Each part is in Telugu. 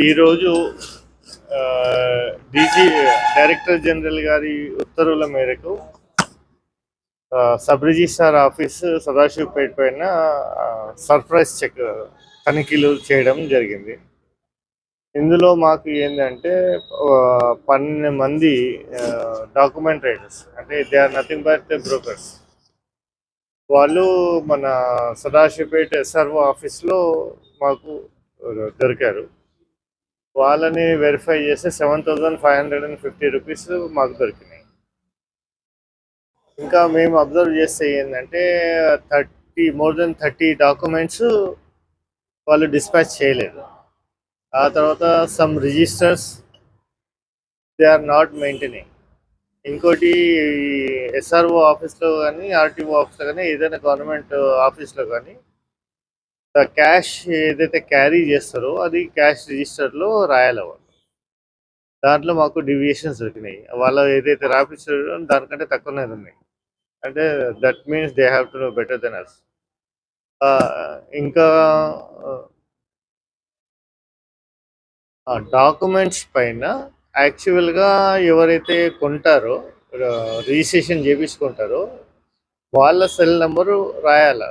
ఈరోజు డీజీ డైరెక్టర్ జనరల్ గారి ఉత్తర్వుల మేరకు సబ్ రిజిస్ట్రార్ ఆఫీస్ సదాశివపేట పైన సర్ప్రైజ్ చెక్ తనిఖీలు చేయడం జరిగింది. ఇందులో మాకు ఏంటంటే 12 మంది డాక్యుమెంట్ రైటర్స్, అంటే they are nothing but brokers. వాళ్ళు మన సదాశివపేట ఎస్ఆర్ఓ ఆఫీస్లో మాకు దొరికారు. వాళ్ళని వెరిఫై చేస్తే 7,550 రూపీస్ మాకు దొరికినాయి. ఇంకా మేము అబ్జర్వ్ చేస్తే ఏంటంటే మోర్ దెన్ 30 డాక్యుమెంట్స్ వాళ్ళు డిస్పాచ్ చేయలేదు. ఆ తర్వాత some registers they are not maintaining. ఇంకోటి ఎస్ఆర్ఓ ఆఫీస్లో కానీ ఆర్టీఓ ఆఫీస్లో కానీ ఏదైనా గవర్నమెంట్ ఆఫీస్లో కానీ క్యాష్ ఏదైతే క్యారీ చేస్తారో అది క్యాష్ రిజిస్టర్లో రాయాలి. వాళ్ళు దాంట్లో మాకు డివియేషన్స్ దొరికినాయి. వాళ్ళు ఏదైతే రాపించారో దానికంటే తక్కువనే ఉన్నాయి. అంటే that means they have to know better than us. ఇంకా డాక్యుమెంట్స్ పైన యాక్చువల్గా ఎవరైతే కొంటారో రిజిస్ట్రేషన్ చేయించుకుంటారో వాళ్ళ సెల్ నెంబరు రాయాలి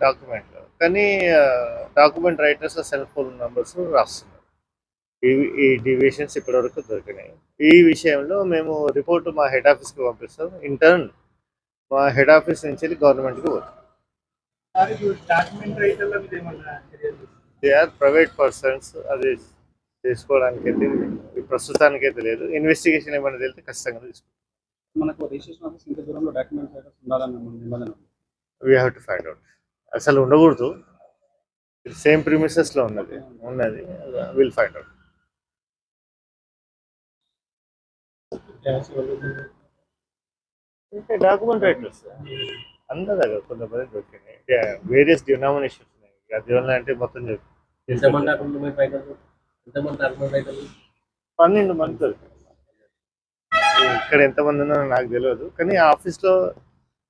డాక్యుమెంట్లో. కానీ document writers cell phone numbers రాస్తున్నారు. ఈ డివియేషన్స్ ఇప్పటివరకు దొరికినాయి. ఈ విషయంలో మేము రిపోర్టు మా హెడ్ ఆఫీస్కి పంపిస్తాం. ఇంటర్న్ మా హెడ్ ఆఫీస్ నుంచి గవర్నమెంట్కి పోతాం. They or private persons. అది తీసుకోవడానికైతే ప్రస్తుతానికైతే లేదు. ఇన్వెస్టిగేషన్ ఏమైనా తెలితే ఖచ్చితంగా తీసుకుంటాం. We have to find out. అసలు ఉండకూడదు. సేమ్ ప్రిమిసెస్లో ఉన్నది. Will find out. Document writers అందరి దగ్గర కొంతమంది దొరికినాయి. వేరియస్ డినామినేషన్స్ ఉన్నాయి. అది వల్ల అంటే మొత్తం 12 మంది దొరికినాయి. ఇక్కడ ఎంతమంది ఉన్నారో నాకు తెలియదు. కానీ ఆ ఆఫీస్లో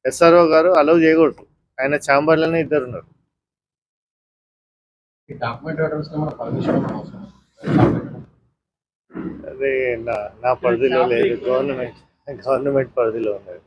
ఎస్ఆర్ఓ గారు అలౌ చేయకూడదు. ఆయన ఛాంబర్లోనే 2 ఉన్నారు. అదే నా పరిధిలో లేదు. గవర్నమెంట్ పరిధిలో ఉన్నది.